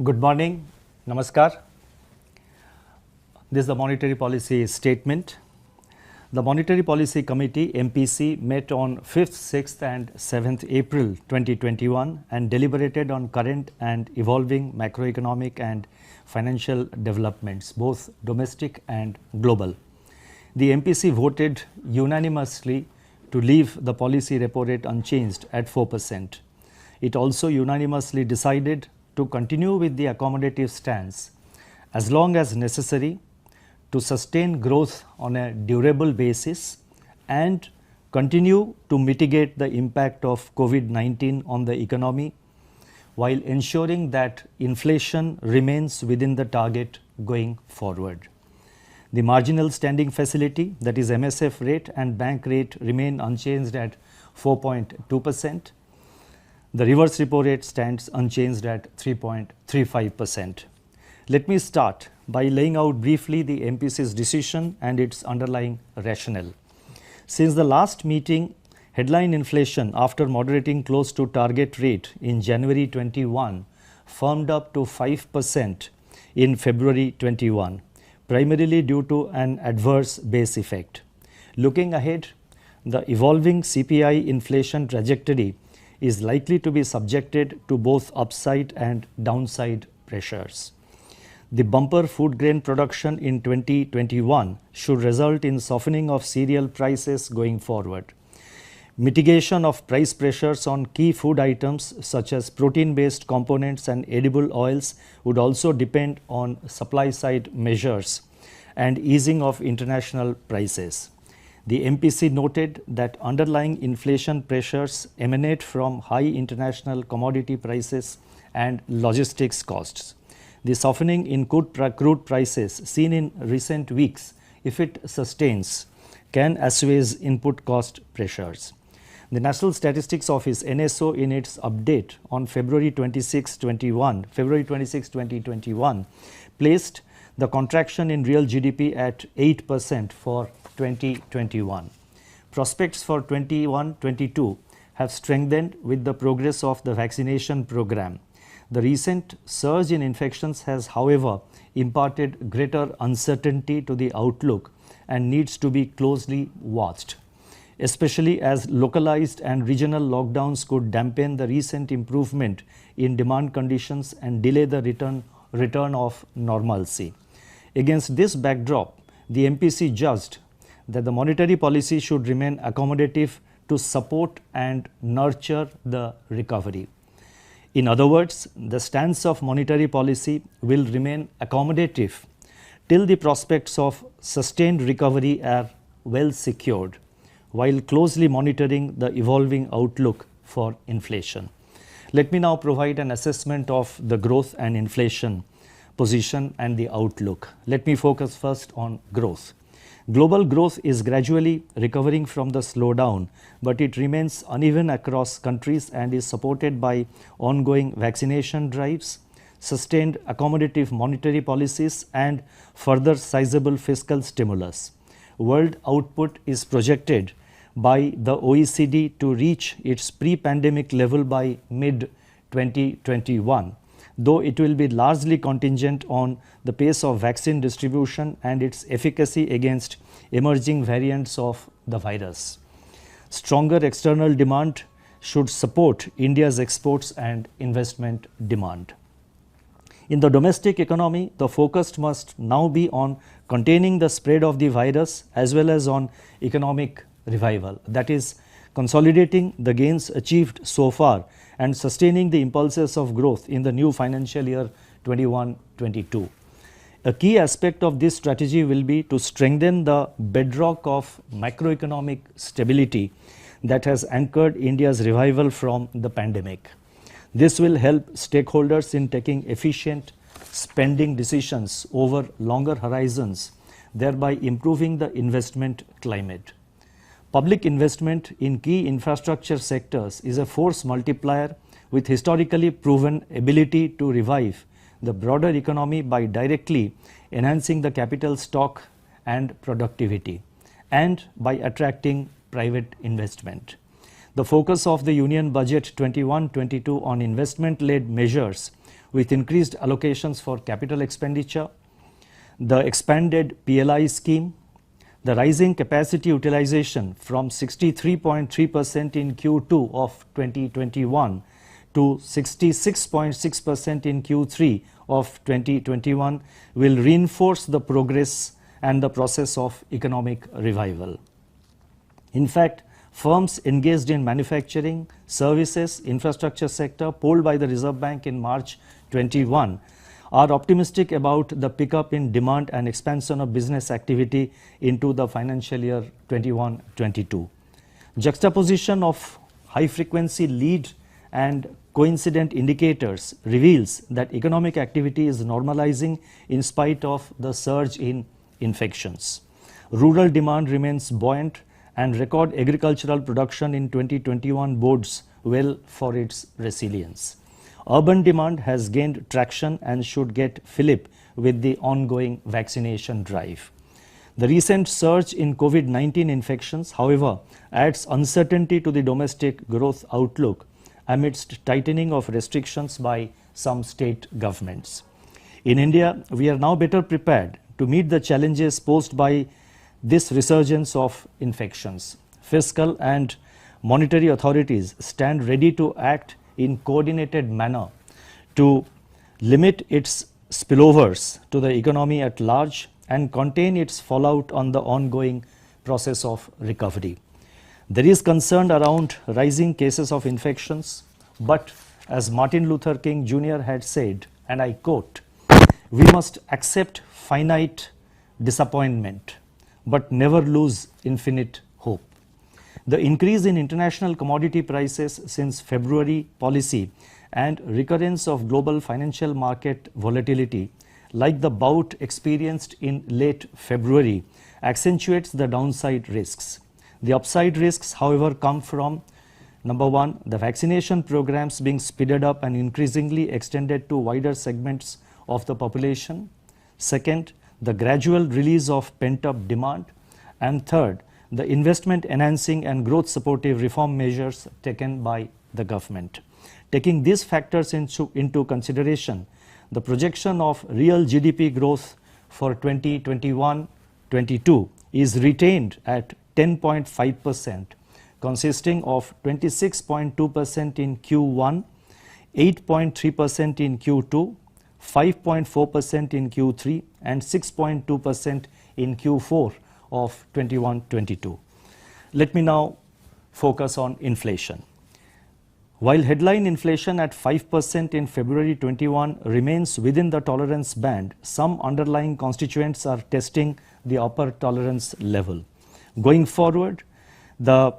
Good morning. Namaskar. This is the Monetary Policy Statement. The Monetary Policy Committee MPC met on 5th, 6th and 7th April 2021 and deliberated on current and evolving macroeconomic and financial developments, both domestic and global. The MPC voted unanimously to leave the policy repo rate unchanged at 4%. It also unanimously decided to continue with the accommodative stance as long as necessary to sustain growth on a durable basis and continue to mitigate the impact of COVID-19 on the economy while ensuring that inflation remains within the target going forward. The marginal standing facility, that is MSF rate and bank rate, remain unchanged at 4.2%. The reverse repo rate stands unchanged at 3.35%. Let me start by laying out briefly the MPC's decision and its underlying rationale. Since the last meeting, headline inflation, after moderating close to target rate in January 21, firmed up to 5% in February 21, primarily due to an adverse base effect. Looking ahead, the evolving CPI inflation trajectory is likely to be subjected to both upside and downside pressures. The bumper food grain production in 2021 should result in softening of cereal prices going forward. Mitigation of price pressures on key food items such as protein-based components and edible oils would also depend on supply-side measures and easing of international prices. The MPC noted that underlying inflation pressures emanate from high international commodity prices and logistics costs. The softening in crude prices seen in recent weeks, if it sustains, can assuage input cost pressures. The National Statistics Office NSO, in its update on February 26, 2021, placed the contraction in real GDP at 8% for 2021. Prospects for 21-22 have strengthened with the progress of the vaccination program. The recent surge in infections has, however, imparted greater uncertainty to the outlook and needs to be closely watched, especially as localized and regional lockdowns could dampen the recent improvement in demand conditions and delay the return of normalcy. Against this backdrop, the MPC judged that the monetary policy should remain accommodative to support and nurture the recovery. In other words, the stance of monetary policy will remain accommodative till the prospects of sustained recovery are well secured, while closely monitoring the evolving outlook for inflation. Let me now provide an assessment of the growth and inflation position and the outlook. Let me focus first on growth. Global growth is gradually recovering from the slowdown, but it remains uneven across countries and is supported by ongoing vaccination drives, sustained accommodative monetary policies, and further sizable fiscal stimulus. World output is projected by the OECD to reach its pre-pandemic level by mid-2021. Though it will be largely contingent on the pace of vaccine distribution and its efficacy against emerging variants of the virus. Stronger external demand should support India's exports and investment demand. In the domestic economy, the focus must now be on containing the spread of the virus as well as on economic revival, that is, consolidating the gains achieved so far and sustaining the impulses of growth in the new financial year 21-22. A key aspect of this strategy will be to strengthen the bedrock of macroeconomic stability that has anchored India's revival from the pandemic. This will help stakeholders in taking efficient spending decisions over longer horizons, thereby improving the investment climate. Public investment in key infrastructure sectors is a force multiplier with historically proven ability to revive the broader economy by directly enhancing the capital stock and productivity, and by attracting private investment. The focus of the Union Budget 21-22 on investment-led measures with increased allocations for capital expenditure, the expanded PLI scheme, the rising capacity utilization from 63.3% in Q2 of 2021 to 66.6% in Q3 of 2021 will reinforce the progress and the process of economic revival. In fact, firms engaged in manufacturing, services, infrastructure sector polled by the Reserve Bank in March 21 are optimistic about the pickup in demand and expansion of business activity into the financial year 21-22. Juxtaposition of high-frequency lead and coincident indicators reveals that economic activity is normalizing in spite of the surge in infections. Rural demand remains buoyant and record agricultural production in 2021 bodes well for its resilience. Urban demand has gained traction and should get fillip with the ongoing vaccination drive. The recent surge in COVID-19 infections, however, adds uncertainty to the domestic growth outlook amidst tightening of restrictions by some state governments. In India, we are now better prepared to meet the challenges posed by this resurgence of infections. Fiscal and monetary authorities stand ready to act in coordinated manner to limit its spillovers to the economy at large and contain its fallout on the ongoing process of recovery. There is concern around rising cases of infections, but as Martin Luther King Jr. had said, and I quote, "We must accept finite disappointment, but never lose infinite hope." The increase in international commodity prices since February policy and recurrence of global financial market volatility, like the bout experienced in late February, accentuates the downside risks. The upside risks, however, come from number one, the vaccination programs being speeded up and increasingly extended to wider segments of the population. Second, the gradual release of pent-up demand. And third, the investment enhancing and growth supportive reform measures taken by the government. Taking these factors into consideration, the projection of real GDP growth for 2021-22 is retained at 10.5%, consisting of 26.2% in Q1, 8.3% in Q2, 5.4% in Q3 and 6.2% in Q4 of 21-22. Let me now focus on inflation. While headline inflation at 5% in February 21 remains within the tolerance band, some underlying constituents are testing the upper tolerance level. Going forward, the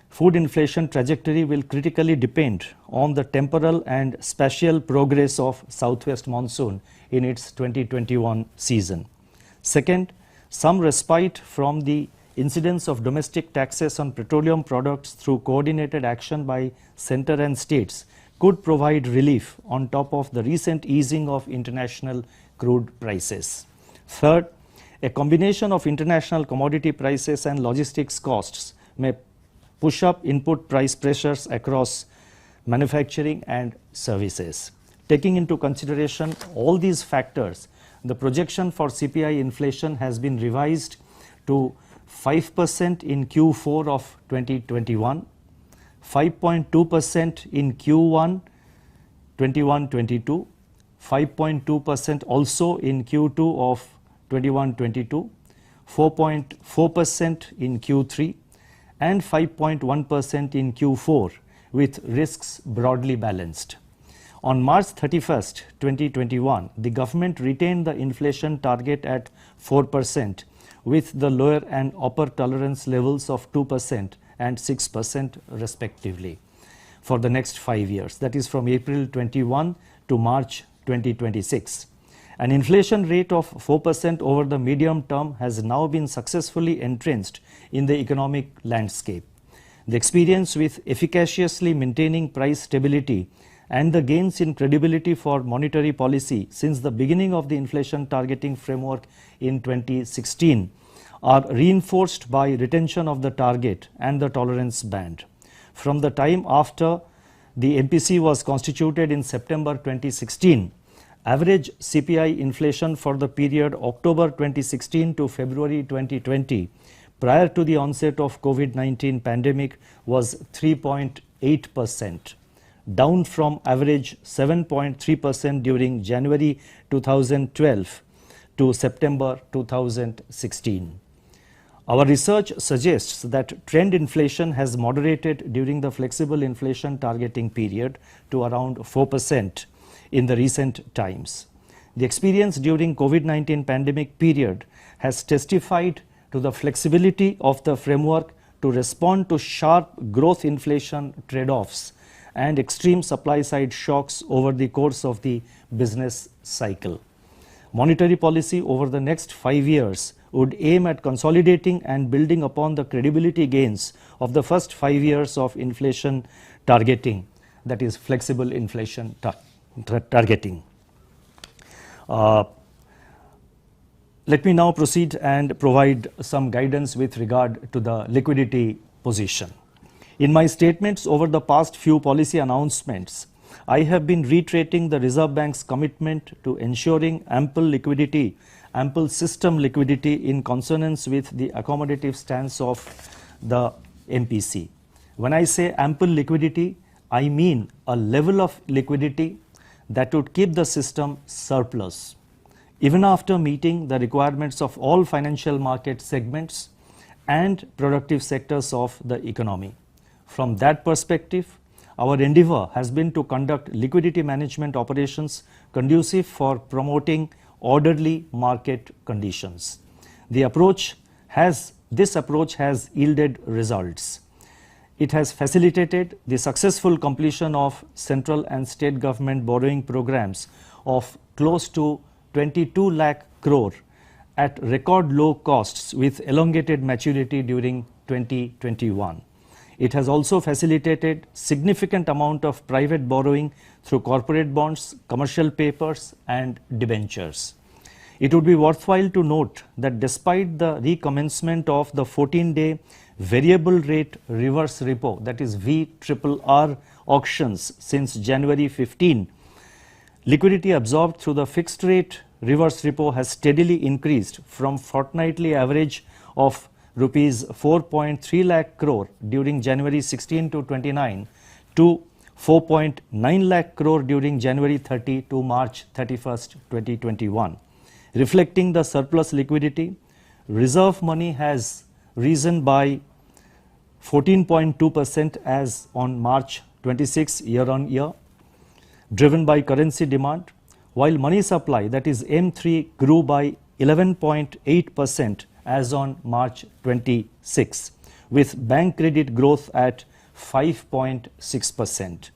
food inflation trajectory will critically depend on the temporal and spatial progress of southwest monsoon in its 2021 season. Second, some respite from the incidence of domestic taxes on petroleum products through coordinated action by center and states could provide relief on top of the recent easing of international crude prices. Third, a combination of international commodity prices and logistics costs may push up input price pressures across manufacturing and services. Taking into consideration all these factors, the projection for CPI inflation has been revised to 5% in Q4 of 2021, 5.2% in Q1 21-22, 5.2% also in Q2 of 21-22, 4.4% in Q3 and 5.1% in Q4, with risks broadly balanced. On March 31st, 2021, the government retained the inflation target at 4%, with the lower and upper tolerance levels of 2% and 6% respectively for the next 5 years, that is from April 21 to March 2026. An inflation rate of 4% over the medium term has now been successfully entrenched in the economic landscape. The experience with efficaciously maintaining price stability and the gains in credibility for monetary policy since the beginning of the inflation targeting framework in 2016 are reinforced by retention of the target and the tolerance band. From the time after The MPC was constituted in September 2016. Average CPI inflation for the period October 2016 to February 2020, prior to the onset of COVID-19 pandemic, was 3.8%, down from average 7.3% during January 2012 to September 2016. Our research suggests that trend inflation has moderated during the flexible inflation targeting period to around 4% in the recent times. The experience during COVID-19 pandemic period has testified to the flexibility of the framework to respond to sharp growth inflation trade-offs and extreme supply side shocks over the course of the business cycle. Monetary policy over the next 5 years would aim at consolidating and building upon the credibility gains of the first 5 years of inflation targeting, that is flexible inflation targeting. Let me now proceed and provide some guidance with regard to the liquidity position. In my statements over the past few policy announcements, I have been reiterating the Reserve Bank's commitment to ensuring ample system liquidity in consonance with the accommodative stance of the MPC. When I say ample liquidity, I mean a level of liquidity that would keep the system surplus, even after meeting the requirements of all financial market segments and productive sectors of the economy. From that perspective, our endeavor has been to conduct liquidity management operations conducive for promoting orderly market conditions. This approach has yielded results. It has facilitated the successful completion of central and state government borrowing programs of close to 22 lakh crore at record low costs with elongated maturity during 2021. It has also facilitated significant amount of private borrowing through corporate bonds, commercial papers and debentures. It would be worthwhile to note that despite the recommencement of the 14-day variable rate reverse repo, that is VRRR auctions since January 15, liquidity absorbed through the fixed rate reverse repo has steadily increased from fortnightly average of rupees 4.3 lakh crore during January 16 to 29 to 4.9 lakh crore during January 30 to March 31st, 2021. Reflecting the surplus liquidity, reserve money has risen by 14.2% as on March 26 year on year, driven by currency demand, while money supply, that is M3, grew by 11.8% as on March 26, with bank credit growth at 5.6%.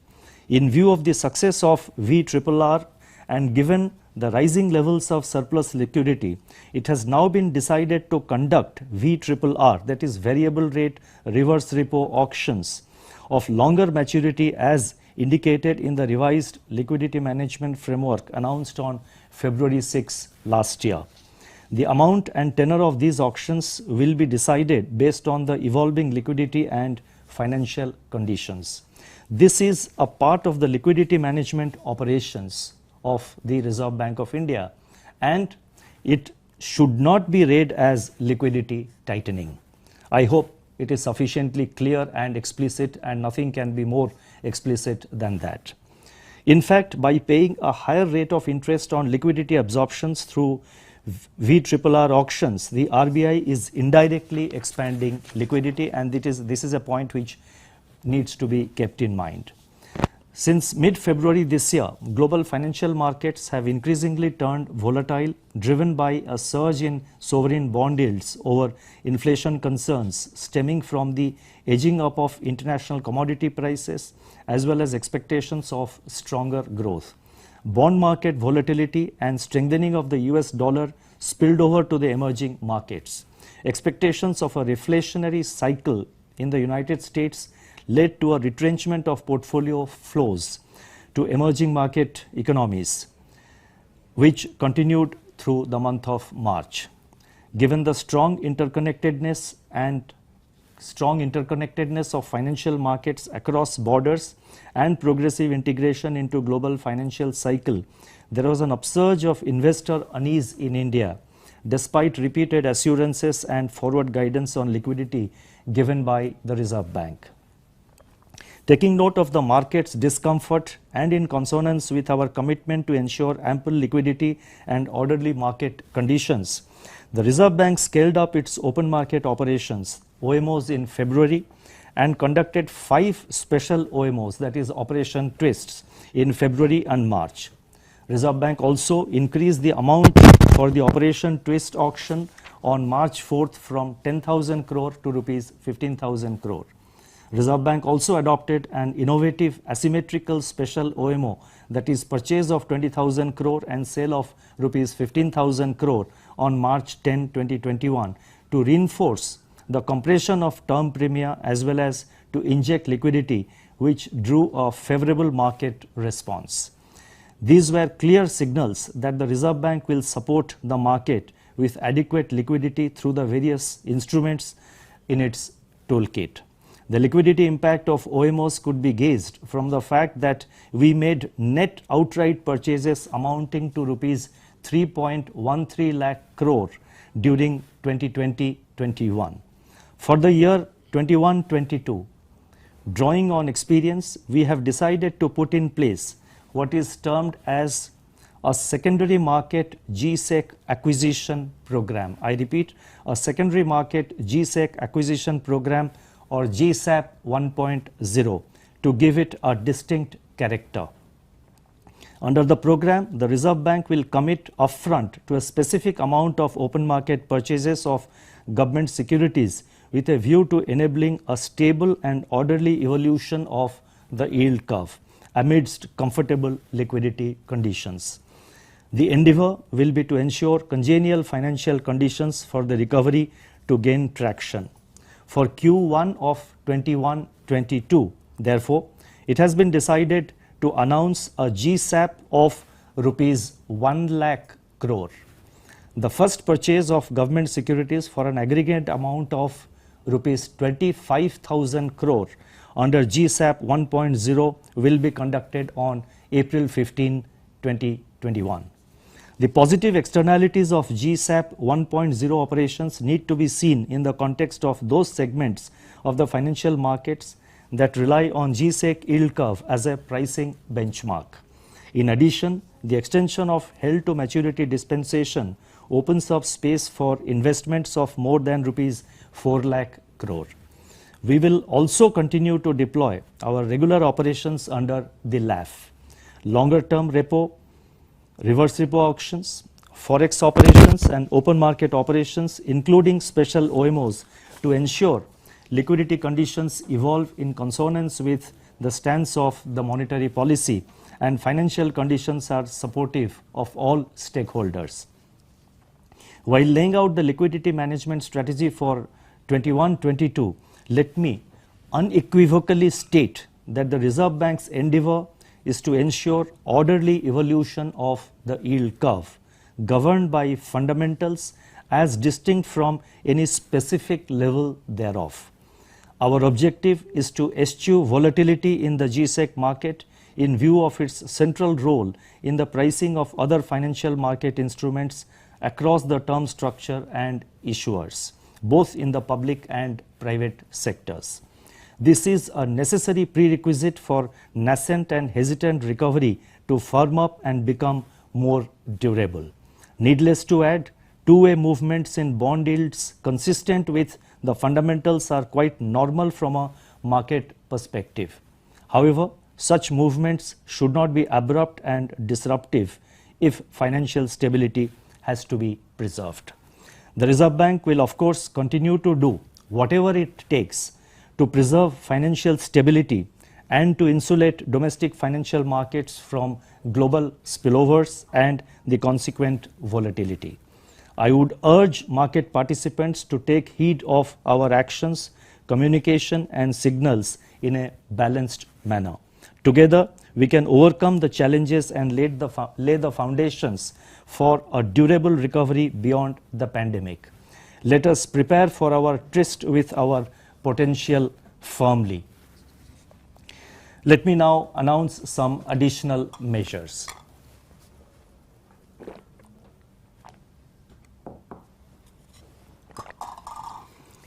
In view of the success of VRRR and given the rising levels of surplus liquidity, it has now been decided to conduct VRRR, that is variable rate reverse repo auctions of longer maturity as indicated in the revised liquidity management framework announced on February 6 last year. The amount and tenor of these auctions will be decided based on the evolving liquidity and financial conditions. This is a part of the liquidity management operations of the Reserve Bank of India, and it should not be read as liquidity tightening. I hope it is sufficiently clear and explicit, and nothing can be more explicit than that. In fact, by paying a higher rate of interest on liquidity absorptions through VRRR auctions, the RBI is indirectly expanding liquidity, and this is a point which needs to be kept in mind. Since mid-February this year, global financial markets have increasingly turned volatile, driven by a surge in sovereign bond yields over inflation concerns stemming from the edging up of international commodity prices as well as expectations of stronger growth. Bond market volatility and strengthening of the US dollar spilled over to the emerging markets. Expectations of a reflationary cycle in the United States led to a retrenchment of portfolio flows to emerging market economies, which continued through the month of March. Given the strong interconnectedness and strong interconnectedness of financial markets across borders and progressive integration into global financial cycle, there was an upsurge of investor unease in India, despite repeated assurances and forward guidance on liquidity given by the Reserve Bank. Taking note of the market's discomfort and in consonance with our commitment to ensure ample liquidity and orderly market conditions, the Reserve Bank scaled up its open market operations, OMOs, in February and conducted 5 special OMOs, that is Operation Twists, in February and March. Reserve Bank also increased the amount for the Operation Twist auction on March 4th from 10,000 crore to rupees 15,000 crore. Reserve Bank also adopted an innovative asymmetrical special OMO, that is purchase of 20,000 crore and sale of rupees 15,000 crore on March 10, 2021 to reinforce the compression of term premia as well as to inject liquidity, which drew a favorable market response. These were clear signals that the Reserve Bank will support the market with adequate liquidity through the various instruments in its toolkit. The liquidity impact of OMOs could be gauged from the fact that we made net outright purchases amounting to rupees 3.13 lakh crore during 2020-21. For the year 21-22, drawing on experience, we have decided to put in place what is termed as a secondary market GSEC acquisition program. I repeat, a secondary market GSEC acquisition program, or GSAP 1.0, to give it a distinct character. Under the program, the Reserve Bank will commit upfront to a specific amount of open market purchases of government securities with a view to enabling a stable and orderly evolution of the yield curve amidst comfortable liquidity conditions. The endeavor will be to ensure congenial financial conditions for the recovery to gain traction. For Q1 of 21-22, therefore, it has been decided to announce a GSAP of rupees 1 lakh crore. The first purchase of government securities for an aggregate amount of rupees 25,000 crore under GSAP 1.0 will be conducted on April 15, 2021. The positive externalities of GSAP 1.0 operations need to be seen in the context of those segments of the financial markets that rely on GSEC yield curve as a pricing benchmark. In addition, the extension of held to maturity dispensation opens up space for investments of more than rupees 4 lakh crore. We will also continue to deploy our regular operations under the LAF, longer term repo, reverse repo auctions, forex operations and open market operations, including special OMOs, to ensure liquidity conditions evolve in consonance with the stance of the monetary policy and financial conditions are supportive of all stakeholders. While laying out the liquidity management strategy for 21-22, let me unequivocally state that the Reserve Bank's endeavor is to ensure orderly evolution of the yield curve, governed by fundamentals as distinct from any specific level thereof. Our objective is to eschew volatility in the GSEC market in view of its central role in the pricing of other financial market instruments across the term structure and issuers, both in the public and private sectors. This is a necessary prerequisite for nascent and hesitant recovery to firm up and become more durable. Needless to add, two-way movements in bond yields consistent with the fundamentals are quite normal from a market perspective. However, such movements should not be abrupt and disruptive if financial stability has to be preserved. The Reserve Bank will of course continue to do whatever it takes to preserve financial stability and to insulate domestic financial markets from global spillovers and the consequent volatility. I would urge market participants to take heed of our actions, communication and signals in a balanced manner. Together, we can overcome the challenges and lay the foundations for a durable recovery beyond the pandemic. Let us prepare for our tryst with our potential firmly. Let me now announce some additional measures.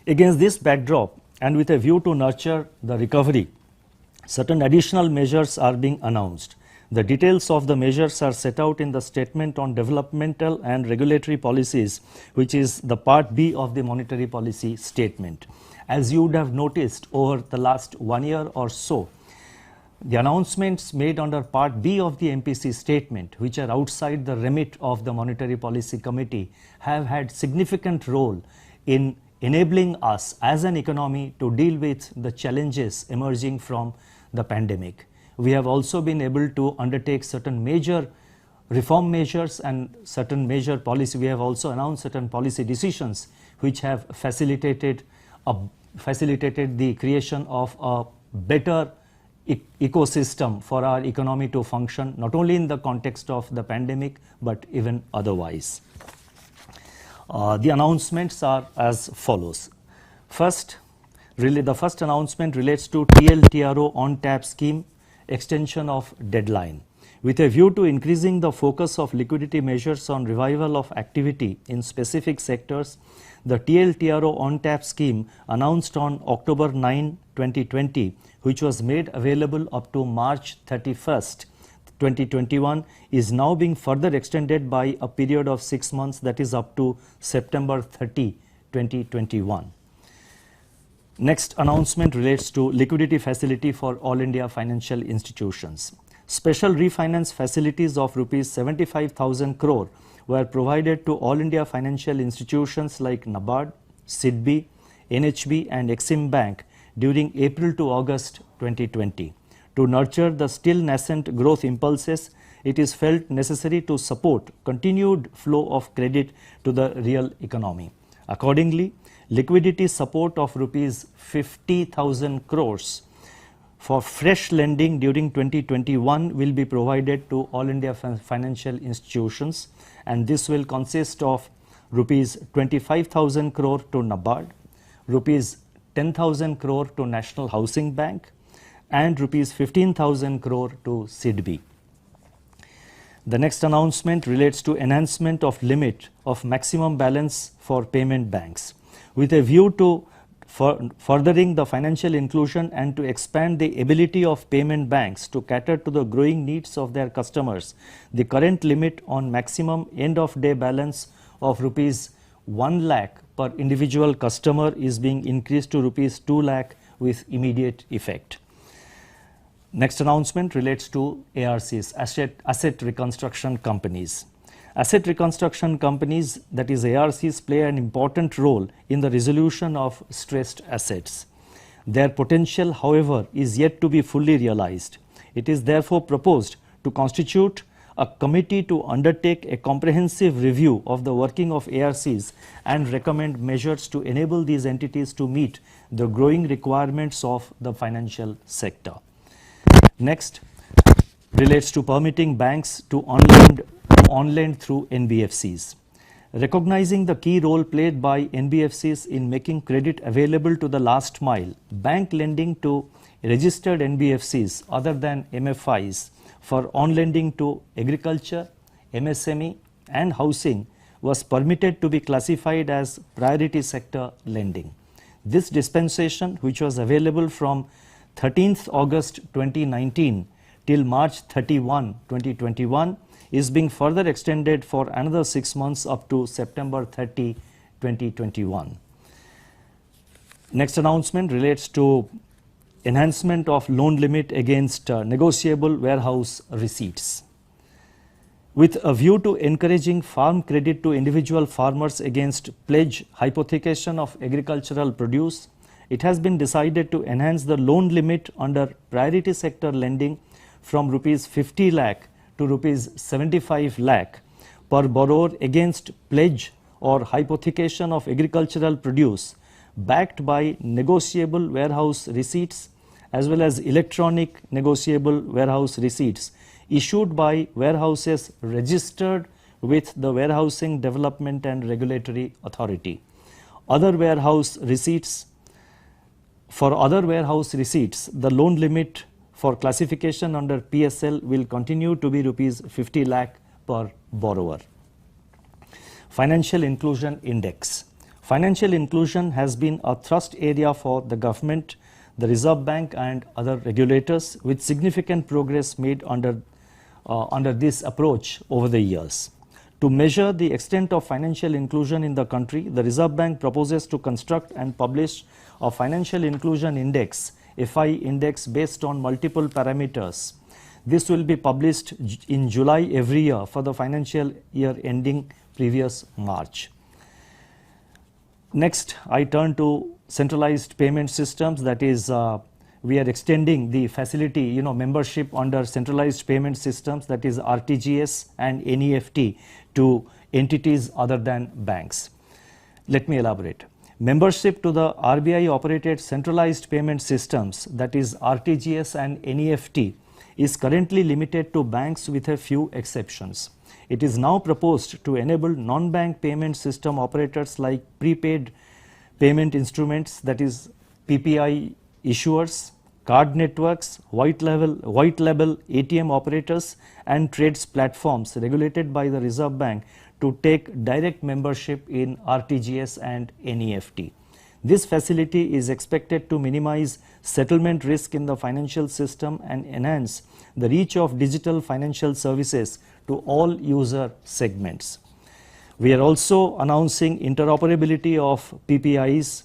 Against this backdrop, and with a view to nurture the recovery, certain additional measures are being announced. The details of the measures are set out in the Statement on Developmental and Regulatory Policies, which is the Part B of the Monetary Policy Statement. As you would have noticed over the last 1 year or so, the announcements made under Part B of the MPC statement, which are outside the remit of the Monetary Policy Committee, have had significant role in enabling us as an economy to deal with the challenges emerging from the pandemic. We have also been able to undertake certain major reform measures and certain major policy. We have also announced certain policy decisions which have facilitated the creation of a better ecosystem for our economy to function, not only in the context of the pandemic but even otherwise. The announcements are as follows. First, the first announcement relates to TLTRO on-tap scheme extension of deadline. With a view to increasing the focus of liquidity measures on revival of activity in specific sectors, the TLTRO on-tap scheme announced on October 9, 2020, which was made available up to March 31st, 2021, is now being further extended by a period of 6 months, that is up to September 30, 2021. Next announcement relates to liquidity facility for all India financial institutions. Special refinance facilities of rupees 75,000 crore were provided to all India financial institutions like NABARD, SIDBI, NHB and Exim Bank during April to August 2020. To nurture the still nascent growth impulses, it is felt necessary to support continued flow of credit to the real economy. Accordingly, liquidity support of rupees 50,000 crores for fresh lending during 2021 will be provided to all India financial institutions, and this will consist of rupees 25,000 crore to NABARD, rupees 10,000 crore to National Housing Bank and rupees 15,000 crore to SIDBI. The next announcement relates to enhancement of limit of maximum balance for payment banks. With a view to furthering the financial inclusion and to expand the ability of payment banks to cater to the growing needs of their customers, the current limit on maximum end of day balance of rupees 1 lakh per individual customer is being increased to rupees 2 lakh with immediate effect. Next announcement relates to ARCs, asset reconstruction companies. Asset reconstruction companies, that is ARCs, play an important role in the resolution of stressed assets. Their potential, however, is yet to be fully realized. It is therefore proposed to constitute a committee to undertake a comprehensive review of the working of ARCs and recommend measures to enable these entities to meet the growing requirements of the financial sector. Next relates to permitting banks to on-lend through NBFCs. Recognizing the key role played by NBFCs in making credit available to the last mile, bank lending to registered NBFCs other than MFIs for on-lending to agriculture, MSME and housing was permitted to be classified as priority sector lending. This dispensation, which was available from 13th August 2019 till March 31, 2021, is being further extended for another 6 months up to September 30, 2021. Next announcement relates to enhancement of loan limit against negotiable warehouse receipts. With a view to encouraging farm credit to individual farmers against pledge hypothecation of agricultural produce, it has been decided to enhance the loan limit under priority sector lending from rupees 50 lakh to rupees 75 lakh per borrower against pledge or hypothecation of agricultural produce backed by negotiable warehouse receipts as well as electronic negotiable warehouse receipts issued by warehouses registered with the Warehousing Development and Regulatory Authority. Other warehouse receipts For other warehouse receipts, the loan limit for classification under PSL will continue to be rupees 50 lakh per borrower. Financial Inclusion Index. Financial inclusion has been a thrust area for the government, the Reserve Bank and other regulators, with significant progress made under this approach over the years. To measure the extent of financial inclusion in the country, the Reserve Bank proposes to construct and publish a Financial Inclusion Index, FI index, based on multiple parameters. This will be published in July every year for the financial year ending previous March. Next, I turn to centralized payment systems, that is we are extending the facility, membership under centralized payment systems, that is RTGS and NEFT, to entities other than banks. Let me elaborate. Membership to the RBI operated centralized payment systems, that is RTGS and NEFT, is currently limited to banks with a few exceptions. It is now proposed to enable non-bank payment system operators like prepaid payment instruments, that is PPI issuers, card networks, white label ATM operators and trades platforms regulated by the Reserve Bank to take direct membership in RTGS and NEFT. This facility is expected to minimize settlement risk in the financial system and enhance the reach of digital financial services to all user segments. We are also announcing interoperability of PPIs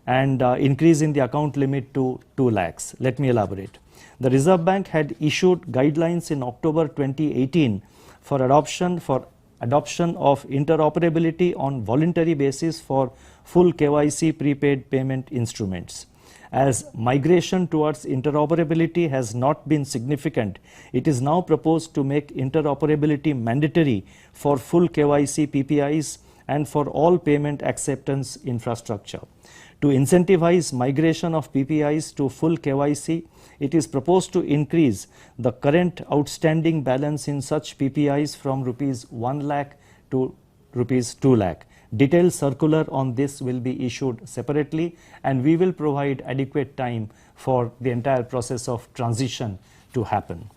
and increase in the account limit to 2 lakhs. Let me elaborate. The Reserve Bank had issued guidelines in October 2018 for adoption of interoperability on voluntary basis for full KYC prepaid payment instruments. As migration towards interoperability has not been significant, it is now proposed to make interoperability mandatory for full KYC PPIs and for all payment acceptance infrastructure. To incentivize migration of PPIs to full KYC, it is proposed to increase the current outstanding balance in such PPIs from rupees 1 lakh to rupees 2 lakh. Detailed circular on this will be issued separately, and we will provide adequate time for the entire process of transition to happen.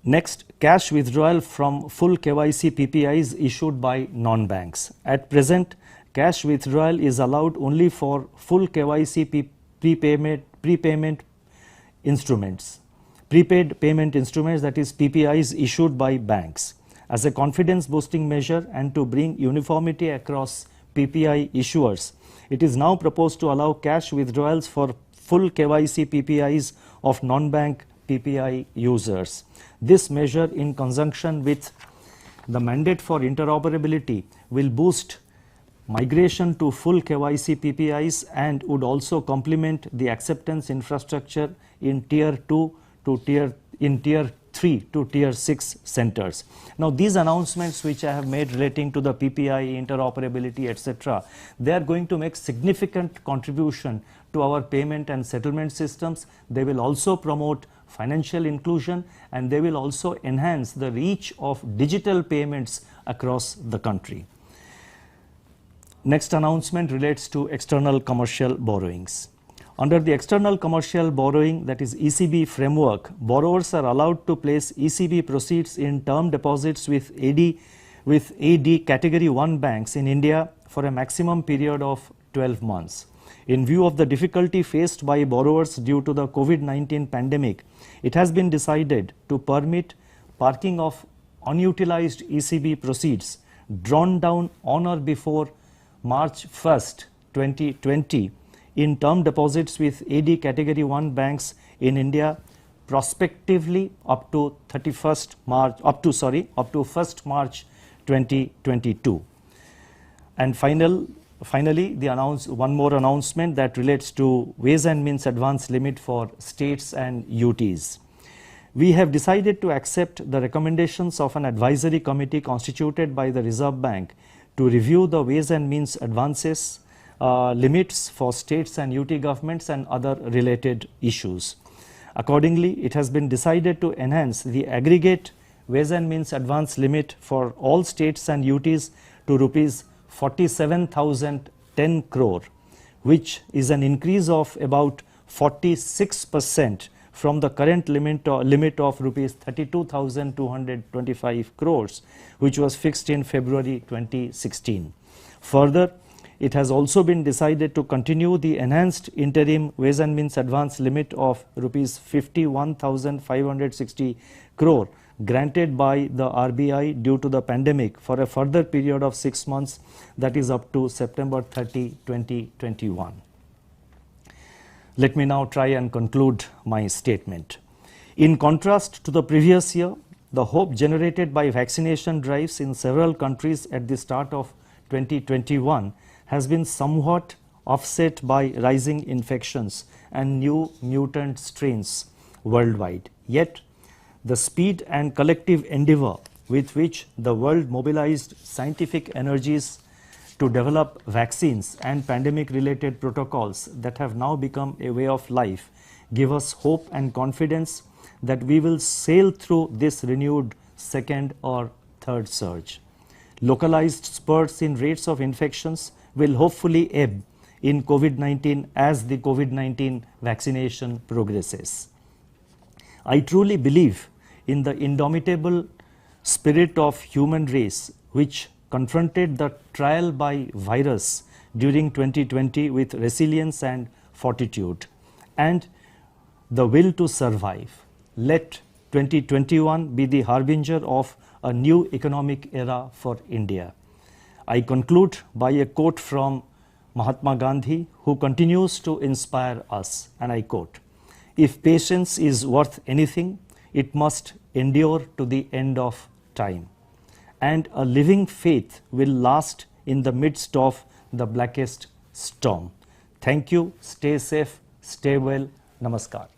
Next, cash withdrawal from full KYC PPIs issued by non-banks. At present, cash withdrawal is allowed only for full KYC prepayment instruments, prepaid payment instruments, that is PPIs issued by banks. As a confidence boosting measure and to bring uniformity across PPI issuers, it is now proposed to allow cash withdrawals for full KYC PPIs of non-bank PPI users. This measure, in conjunction with the mandate for interoperability, will boost migration to full KYC PPIs and would also complement the acceptance infrastructure in tier 2 to tier 3 to tier 6 centers. Now, these announcements which I have made relating to the PPI, interoperability, etc., they are going to make significant contribution to our payment and settlement systems. They will also promote financial inclusion, and they will also enhance the reach of digital payments across the country. Next announcement relates to external commercial borrowings. Under the external commercial borrowing, that is ECB framework, borrowers are allowed to place ECB proceeds in term deposits with AD category 1 banks in India for a maximum period of 12 months. In view of the difficulty faced by borrowers due to the COVID-19 pandemic, it has been decided to permit parking of unutilized ECB proceeds drawn down on or before March 1st, 2020 in term deposits with AD category 1 banks in India prospectively up to 1st March 2022. And finally, one more announcement that relates to Ways and Means advance limit for states and UTs. We have decided to accept the recommendations of an advisory committee constituted by the Reserve Bank to review the Ways and Means advances limits for states and UT governments and other related issues. Accordingly, it has been decided to enhance the aggregate Ways and Means advance limit for all states and UTs to rupees 47,010 crore which is an increase of about 46% from the current limit of rupees 32,225 crores, which was fixed in February 2016. Further, it has also been decided to continue the enhanced interim Ways and Means advance limit of rupees 51,560 crore granted by the RBI due to the pandemic for a further period of 6 months, that is up to September 30, 2021. Let me now try and conclude my statement. In contrast to the previous year, the hope generated by vaccination drives in several countries at the start of 2021 has been somewhat offset by rising infections and new mutant strains worldwide. Yet, the speed and collective endeavor with which the world mobilized scientific energies to develop vaccines and pandemic-related protocols that have now become a way of life give us hope and confidence that we will sail through this renewed second or third surge. Localized spurts in rates of infections will hopefully ebb in COVID-19 as the COVID-19 vaccination progresses. I truly believe in the indomitable spirit of human race which confronted the trial by virus during 2020 with resilience and fortitude and the will to survive. Let 2021 be the harbinger of a new economic era for India. I conclude by a quote from Mahatma Gandhi, who continues to inspire us, and I quote, "If patience is worth anything, it must endure to the end of time, and a living faith will last in the midst of the blackest storm." Thank you, stay safe, stay well, namaskar.